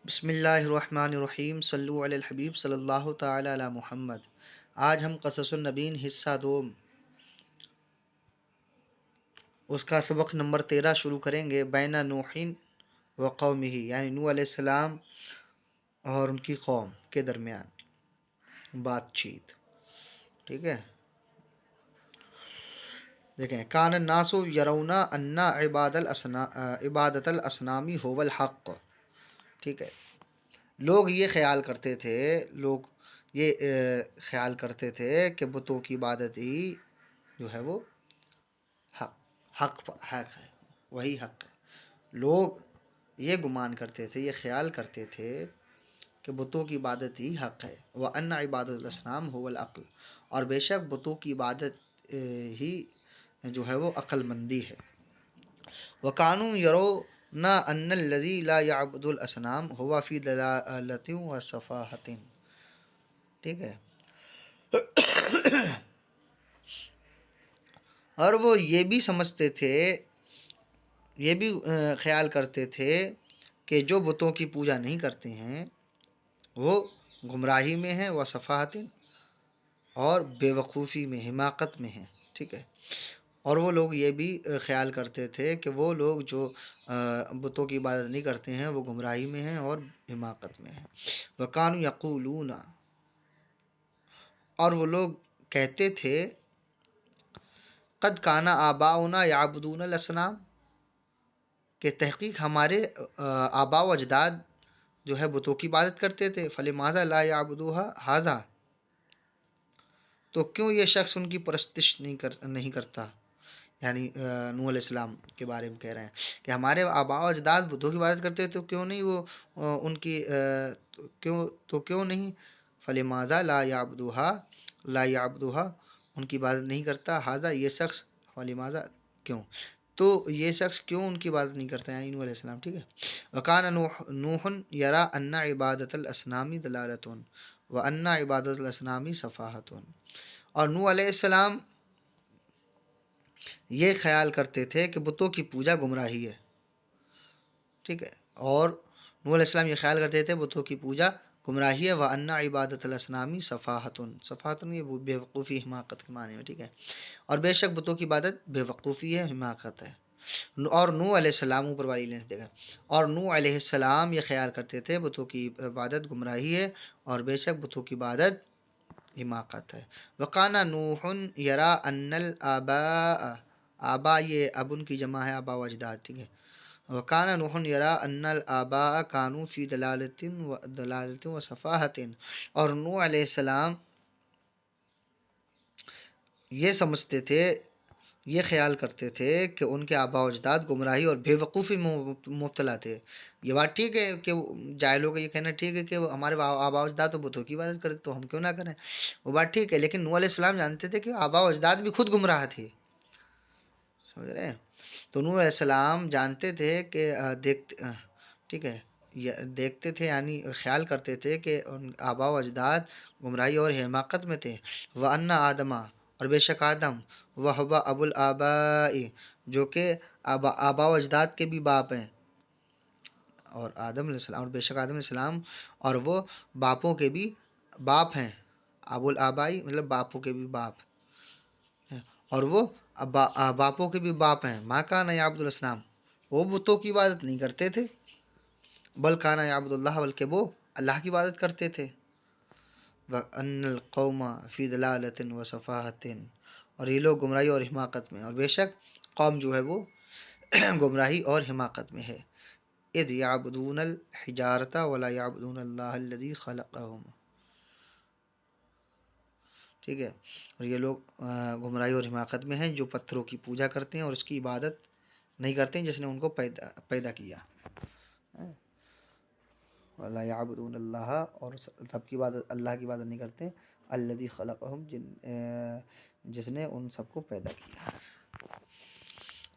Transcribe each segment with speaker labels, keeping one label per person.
Speaker 1: بسم اللہ الرحمن الرحیم صلو علی الحبیب صلی اللہ تعالی علی محمد۔ آج ہم قصص النبیین حصہ دوم اس کا سبق نمبر 13 شروع کریں گے۔ بین نوح و قومہ، یعنی نوح علیہ السلام اور ان کی قوم کے درمیان بات چیت، ٹھیک ہے۔ دیکھیں، کان الناس یرون ان عبادت الاصنام هو الحق، ٹھیک ہے۔ لوگ یہ خیال کرتے تھے خیال کرتے تھے کہ بتوں کی عبادت ہی جو ہے وہ حق ہے، وہی حق ہے۔ لوگ یہ گمان کرتے تھے، یہ خیال کرتے تھے کہ بتوں کی عبادت ہی حق ہے۔ وَأَنَّ عِبَادَةَ الْأَصْنَامِ هُوَ الْعَقْلُ، اور بے شک بتوں کی عبادت ہی جو ہے وہ عقل مندی ہے۔ وَكَانُوا يَرَوْنَ أَنَّ الَّذِي لَا يَعْبُدُ الْأَصْنَامَ هُوَ فِي ضَلَالَةٍ وَسَفَاهَةٍ، ٹھیک ہے۔ اور وہ یہ بھی سمجھتے تھے، یہ بھی خیال کرتے تھے کہ جو بتوں کی پوجا نہیں کرتے ہیں وہ گمراہی میں ہیں، وہ صفاحت اور بے وقوفی میں، حماقت میں ہیں، ٹھیک ہے۔ اور وہ لوگ یہ بھی خیال کرتے تھے کہ وہ لوگ جو بتوں کی عبادت نہیں کرتے ہیں وہ گمراہی میں ہیں اور حماقت میں ہیں۔ وَكَانُوا يَقُولُونَ، اور وہ لوگ کہتے تھے، قد کان آباؤنا یعبدون الاسنام، کہ تحقیق ہمارے آباء و اجداد جو ہے بتوں کی عبادت کرتے تھے۔ فلماذا لا یعبدوها ھذا، تو کیوں یہ شخص ان کی پرستش نہیں کرتا، یعنی نوح علیہ السلام کے بارے میں کہہ رہے ہیں کہ ہمارے آباء و اجداد بتوں کی عبادت کرتے تو کیوں نہیں وہ ان کی کیوں نہیں فلماذا لا یعبدوها ان کی عبادت نہیں کرتا، ھذا یہ شخص، فلماذا کیوں، تو یہ شخص کیوں ان کی عبادت نہیں کرتا، یعنی نوح علیہ السلام، ٹھیک ہے۔ وَكَانَ نُوحٌ يَرَىٰ أَنَّ عِبَادَةَ الْأَصْنَامِ ضَلَالَةٌ وَأَنَّ عِبَادَةَ الْأَصْنَامِ صَفَاحَةٌ، اور نوح علیہ السلام یہ خیال کرتے تھے کہ بتوں کی پوجا گمراہی ہے، ٹھیک ہے۔ اور نوح علیہ السلام یہ خیال کرتے تھے بتوں کی پوجا گمراہی ہے۔ وَأَنَّ عِبَادَةَ الْأَصْنَامِ صَفَاحَةٌ یہ بے وقوفی، حماقت کے معنی میں، ٹھیک ہے۔ اور بے شک بتوں کی عبادت بے وقوفی ہے، حماقت ہے۔ اور نوح علیہ السلام، اوپر والی لینس دیکھا، اور نوح علیہ السلام یہ خیال کرتے تھے بتوں کی عبادت گمراہی ہے اور بے شک بتوں کی عبادت حماقت ہے۔ وَقَانَ نُوحٌ يَرَىٰ أَنَّ الْآبَاءَ، آبا یہ اب ان کی جمع ہے، آبا و اجداد، ٹھیک ہے۔ وَقَانَ نُوحٌ يَرَىٰ أَنَّ الْآبَاءَ كَانُوا فِي ضَلَالَةٍ وَصَفَاحَةٍ، اور نوح علیہ السلام یہ سمجھتے تھے، یہ خیال کرتے تھے کہ ان کے آباء و اجداد گمراہی اور بے وقوفی میں مبتلا تھے۔ یہ بات ٹھیک ہے کہ جاہلوں کا یہ کہنا ٹھیک ہے کہ ہمارے آباء و اجداد تو بتوں کی عبادت کرتے تو ہم کیوں نہ کریں، وہ بات ٹھیک ہے، لیکن نوح علیہ السلام جانتے تھے کہ آباء و اجداد بھی خود گمراہ تھے، سمجھ رہے ہیں۔ تو نوح علیہ السلام جانتے تھے کہ ٹھیک ہے، دیکھتے تھے، یعنی خیال کرتے تھے کہ ان آباء و اجداد گمراہی اور حماقت میں تھے۔ وَأَنَّ آدَمَ، اور بے شک آدم، وَهُوَ أَبُو الْآبَاءِ، جو کہ آباء و اجداد کے بھی باپ ہیں، اور آدم علیہ السلام، اور بے شک آدم علیہ السلام اور وہ باپوں کے بھی باپ ہیں۔ ابو الآبائی مطلب باپوں کے بھی باپ ہیں، اور وہ باپوں کے بھی باپ ہیں۔ ما کان یعبد الاسنام، وہ بتوں کی عبادت نہیں کرتے تھے، بل کان یعبد اللہ، بلکہ وہ اللہ کی عبادت کرتے تھے۔ وَأَنَّ الْقَوْمَ فِي ضَلَالَةٍ وَصَفَاحَةٍ، اور یہ لوگ گمراہی اور حماقت میں، اور بے شک قوم جو ہے وہ گمراہی اور حماقت میں ہے۔ اِذْ يَعْبُدُونَ الْحِجَارَةَ وَلَا يَعْبُدُونَ اللَّهَ الَّذِي خَلَقَهُمْ، ٹھیک ہے۔ اور یہ لوگ گمراہی اور حماقت میں ہیں جو پتھروں کی پوجا کرتے ہیں اور اس کی عبادت نہیں کرتے ہیں جس نے ان کو پیدا کیا۔ وَلَا يَعْبُدُونَ اللَّهَ، اور سب کی عبادت، اللہ کی عبادت نہیں کرتے، الَّذِي خَلَقَهُمْ جس نے ان سب کو پیدا کیا۔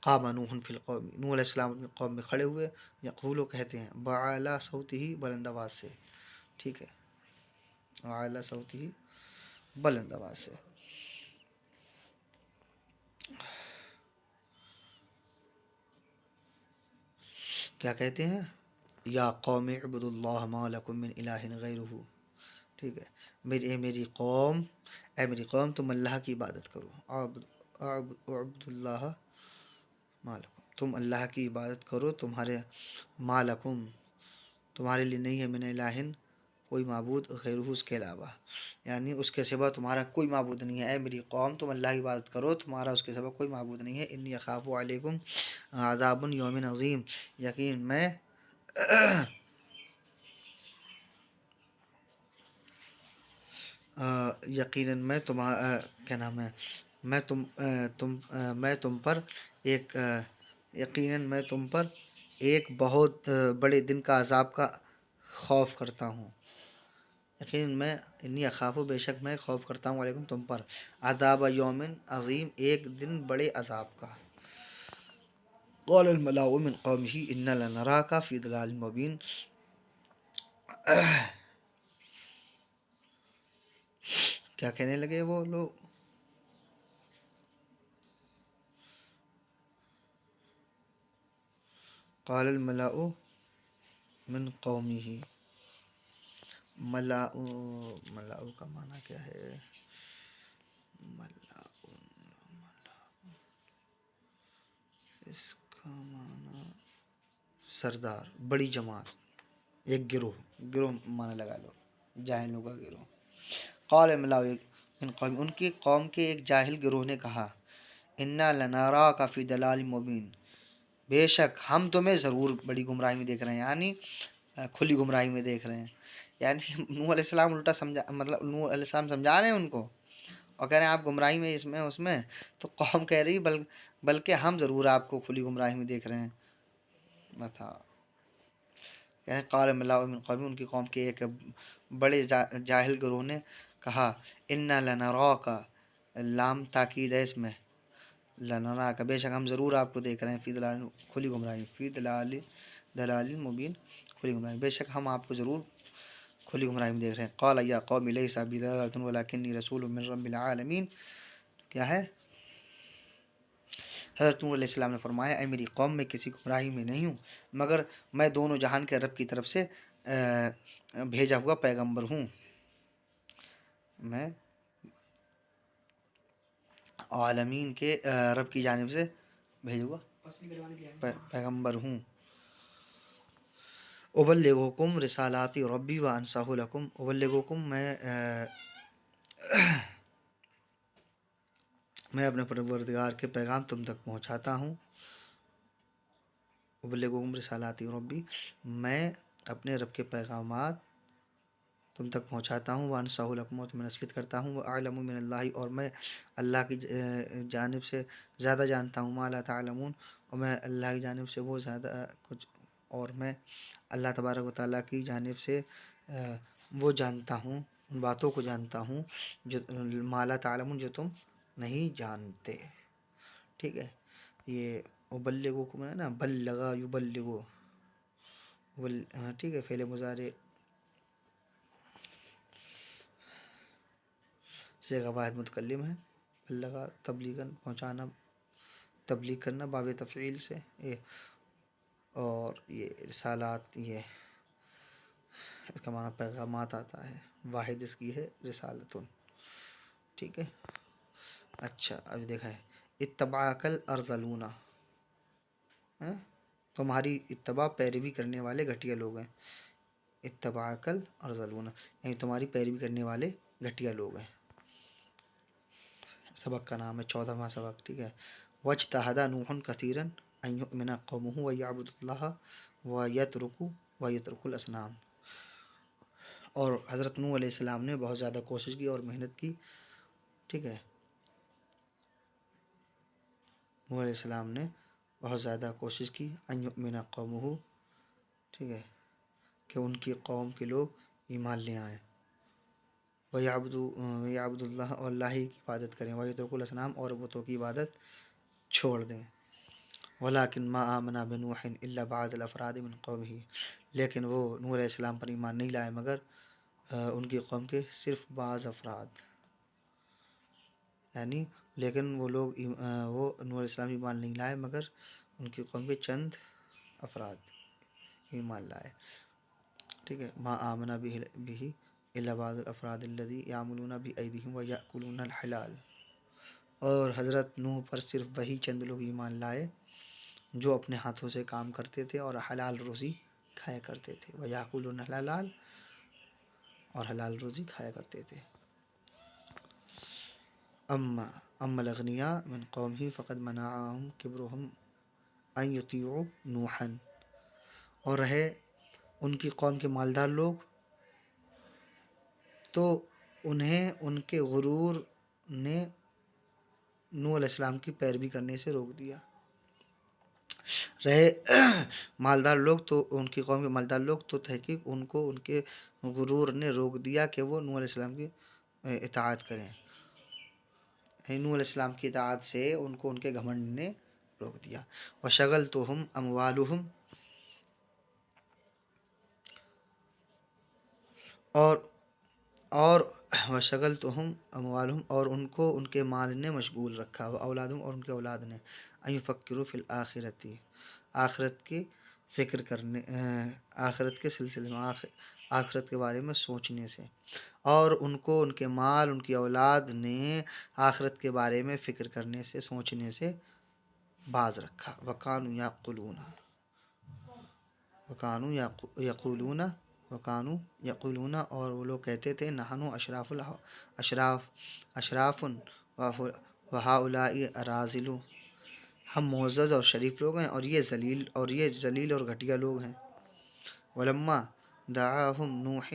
Speaker 1: قام نوح فی القوم، نوح علیہ السلام اپنی قوم میں کھڑے ہوئے، یقول، کہتے ہیں، بَعَلَىٰ صَوْتِهِ، بلند آواز سے، ٹھیک ہے، بَعَلَىٰ صَوْتِهِ، بلند آواز سے۔ کیا کہتے ہیں؟ یا قوم اعبدوا اللہ ما لکم من الہ غیرہ، ٹھیک ہے، اے میری قوم تم اللہ کی عبادت کرو، اعبد اللہ ما لکم، تم اللہ کی عبادت کرو، تمہارے ما لکم، تمہارے لیے نہیں ہے من الہ کوئی معبود غیرہ اس کے علاوہ، یعنی اس کے سوا تمہارا کوئی معبود نہیں ہے، اے میری قوم تم اللہ کی عبادت کرو، تمہارا اس کے سوا کوئی معبود نہیں ہے، انی اخاف علیکم عذاب یوم عظیم، یقیناً میں تمہارا کیا نام ہے، میں تم پر ایک یقیناً میں تم پر ایک بہت بڑے دن کا عذاب کا خوف کرتا ہوں، یقیناً میں انی اخاف بے شک میں خوف کرتا ہوں علیکم تم پر عذاب یومن عظیم ایک دن بڑے عذاب کا۔ قال الملأ من قومه انا لنراك في ضلال مبين، کیا کہنے لگے وہ لوگ؟ قال الملأ من قومه، ملاؤ، ملاؤ کا معنی کیا ہے؟ ملاؤ، اس کا معنی سردار، بڑی جماعت، ایک گروہ، گروہ معنی لگا لو، جاہلوں کا گروہ۔ قال ملاؤ من قوم، ان کی قوم کے ایک جاہل گروہ نے کہا، انا لنراک فی ضلال مبین، بے شک ہم تمہیں ضرور بڑی گمراہی میں دیکھ رہے ہیں، یعنی کھلی گمراہی میں دیکھ رہے ہیں، یعنی نوح علیہ السلام الٹا سمجھا، مطلب نوح علیہ السلام سمجھا رہے ہیں ان کو اور کہہ رہے ہیں آپ گمراہی میں، اس میں اس میں، تو قوم کہہ رہی بلکہ ہم ضرور آپ کو کھلی گمراہی میں دیکھ رہے ہیں، بتا کہنے قال ملاؤ من قوم، ان کی قوم کے ایک بڑے جاہل گروہ نے کہا، انا لنراک، لام تاکید ہے اس میں، لنراک بے شک ہم ضرور آپ کو دیکھ رہے ہیں، فی دلال کھلی گمراہی، فی دلال مبین کھلی گمراہی، بے شک ہم آپ کو ضرور کھلی گمراہی میں دیکھ رہے ہیں۔ قال یا قوم لیس بی ضلالۃ ولکنی رسول من رب العالمین، کیا ہے؟ حضرت نوح علیہ السلام نے فرمایا، اے میری قوم میں کسی گمراہی میں نہیں ہوں، مگر میں دونوں جہان کے رب کی طرف سے بھیجا ہوا پیغمبر ہوں، میں عالمین کے رب کی جانب سے بھیجا ہوا پیغمبر ہوں، ابلغکم رسالات ربی وانصح لکم، ابلغکم میں اپنے پروردگار کے پیغام تم تک پہنچاتا ہوں، ابلغکم رسالات ربی، میں اپنے رب کے پیغامات تم تک پہنچاتا ہوں، وانصح لکم اور تمہیں نصیحت کرتا ہوں، واعلم من اللہ اور میں اللہ کی جانب سے زیادہ جانتا ہوں، ما لا تعلمون اور میں اللہ کی جانب سے وہ زیادہ کچھ، اور میں اللہ تبارک و تعالیٰ کی جانب سے وہ جانتا ہوں، ان باتوں کو جانتا ہوں جو ما لا تعلمون جو تم نہیں جانتے، ٹھیک ہے، یہ ابلغکم ہے نا، بلغا یبلغو، ٹھیک ہے، فعل مضارع صیغہ واحد متکلم ہے، بلغا تبلیغاً پہنچانا، تبلیغ کرنا، باب تفعیل سے اور یہ رسالات، یہ اس کا معنی پیغامات آتا ہے، واحد اس کی ہے رسالتن، ٹھیک ہے۔ اچھا اب دیکھا ہے، اتبعک الارذلون، تمہاری اتباع پیروی کرنے والے گھٹیا لوگ ہیں، اتبعک الارذلون یعنی تمہاری پیروی کرنے والے گھٹیا لوگ ہیں، سبق کا نام ہے 14واں سبق، ٹھیک ہے۔ واجتہد نوح کثیرا ان یؤمن قومہ ویعبدوا اللہ ویترکوا الاصنام، اور حضرت نوح علیہ السلام نے بہت زیادہ کوشش کی اور محنت کی، ٹھیک ہے، نوح علیہ السلام نے بہت زیادہ کوشش کی، ان یؤمن قومہ، ٹھیک ہے، کہ ان کی قوم کے لوگ ایمان لے آئیں، وَيَعْبُدُ اللہ اور اللہ ہی کی عبادت کریں، وَيَتْرُكُوا الْأَصْنَامَ اور بتوں کی عبادت چھوڑ دیں، وَلَٰكِن مَا آمَنَ بِنُوحٍ إِلَّا بَعْضُ الْأَفْرَادِ مِن قَوْمِهِ، لیکن وہ نوح علیہ السلام پر ایمان نہیں لائے مگر ان کی قوم کے صرف بعض افراد، یعنی لیکن وہ نوح علیہ السلام ایمان نہیں لائے مگر ان کی قوم کے چند افراد، ایمان لائے، ٹھیک ہے، ما آمنا بھی الا بعض الافراد الذی یعملون بایدیہم ویأکلون الحلال، اور حضرت نوح پر صرف وہی چند لوگ ایمان لائے جو اپنے ہاتھوں سے کام کرتے تھے اور حلال روزی کھایا کرتے تھے، ویأکلون الحلال، اور حلال روزی کھایا کرتے تھے۔ اما الاغنیاء من قومہ فقد منعہم کبرہم ان یطیعوا نوحا، اور رہے ان کی قوم کے مالدار لوگ تو انہیں ان کے غرور نے نوح علیہ السلام کی پیروی کرنے سے روک دیا۔ رہے مالدار لوگ تو ان کی قوم کے مالدار لوگ تو تحقیق ان کو ان کے غرور نے روک دیا کہ وہ نوح علیہ السلام کی اطاعت کریں، نوح علیہ السلام کی اطاعت سے ان کو ان کے گھمنڈ نے روک دیا۔ وشغلتہم اموالہم، اور وشغلتہم اموالہم، اور ان کو ان کے مال نے مشغول رکھا، واولادہم، اور ان کے اولاد نے، ان یفکروا فی الآخرۃ، آخرت کی فکر کرنے، آخرت کے سلسلے میں، آخرت کے بارے میں سوچنے سے، اور ان کو ان کے مال، ان کی اولاد نے آخرت کے بارے میں فکر کرنے سے، سوچنے سے باز رکھا۔ وکانو یقولون، اور وہ لوگ کہتے تھے، نحنو اشراف وہؤلاء اراذل، ہم معزز اور شریف لوگ ہیں اور یہ ذلیل اور گھٹیا لوگ ہیں۔ ولما دعاہم نوح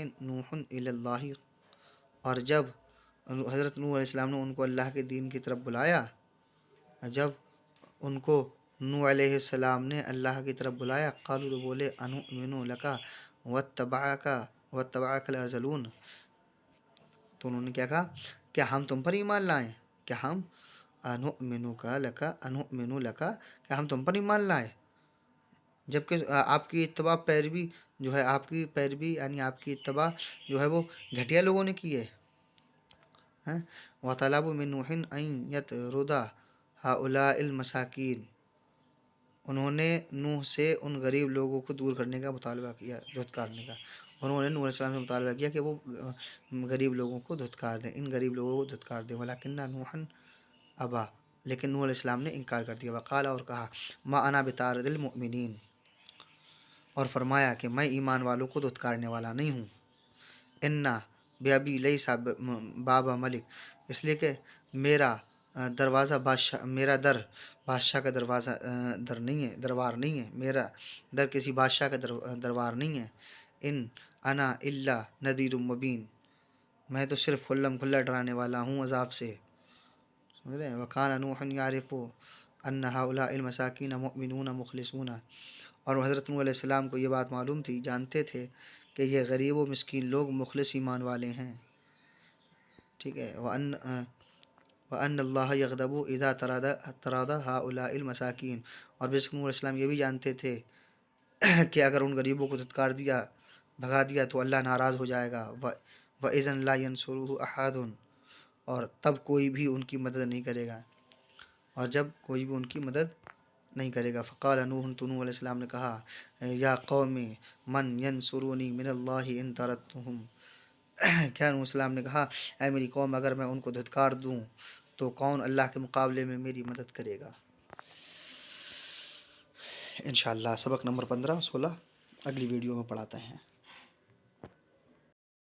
Speaker 1: الی اللہ، اور جب حضرت نوح علیہ السلام نے ان کو اللہ کے دین کی طرف بلایا، جب ان کو نوح علیہ السلام نے اللہ کی طرف بلایا، قالوا، تو بولے، انؤمن لک واتبعک الارذلون، تو انہوں نے کیا کہا، کیا ہم تم پر ایمان لائیں، کیا ہم انؤمن لک، کیا ہم تم پر ایمان لائیں، جبکہ آپ کی اتباع پیروی جو ہے، آپ کی پیروی یعنی آپ کی اتباع جو ہے وہ گھٹیا لوگوں نے کی ہے۔ وطلبوا من نوح ان یطرد ہؤلاء المساکین، انہوں نے نوح سے ان غریب لوگوں کو دور کرنے کا مطالبہ کیا، دھتکارنے کا، انہوں نے نوح علیہ السلام سے مطالبہ کیا کہ وہ غریب لوگوں کو دھتکار دیں، ان غریب لوگوں کو دھتکار دیں، ولکن نوحا ابا، لیکن نوح علیہ السلام نے انکار کر دیا، وقال، اور کہا، ما انا بطارد المؤمنین، اور فرمایا کہ میں ایمان والوں کو دھتکارنے والا نہیں ہوں، انا بے ابی لیس بابا ملک، اس لیے کہ میرا دروازہ بادشاہ، میرا در بادشاہ کا دروازہ دربار نہیں ہے، میرا در کسی بادشاہ کا دربار نہیں ہے، ان انا الا نذیر مبین، میں تو صرف کھلم کھلا ڈرانے والا ہوں عذاب سے، سمجھ رہے ہیں۔ وکان نوح یعرف ان هؤلاء المساکین مؤمنون مخلصون، اور حضرت نوح علیہ السلام کو یہ بات معلوم تھی، جانتے تھے کہ یہ غریب و مسکین لوگ مخلص ایمان والے ہیں، ٹھیک ہے۔ وَأَنَّ اللَّهَ يَغْضَبُ إِذَا طَرَدَ هَؤُلَاءِ الْمَسَاكِينَ، اور بے شک نوح علیہ السلام یہ بھی جانتے تھے کہ اگر ان غریبوں کو دھتکار دیا، بھگا دیا تو اللہ ناراض ہو جائے گا، وَإِذًا لَا يَنْصُرُهُ أَحَدٌ، اور تب کوئی بھی ان کی مدد نہیں کرے گا، اور جب کوئی بھی ان کی مدد نہیں کرے گا۔ فقال نوح، تو نوح علیہ السلام نے کہا، یا قوم من ینصرونی من اللہ ان طردتہم، کیا نوح علیہ السلام نے کہا، اے میری قوم، اگر میں ان کو دھتکار دوں تو کون اللہ کے مقابلے میں میری مدد کرے گا۔ انشاءاللہ سبق نمبر 15 16 اگلی ویڈیو میں پڑھاتے ہیں۔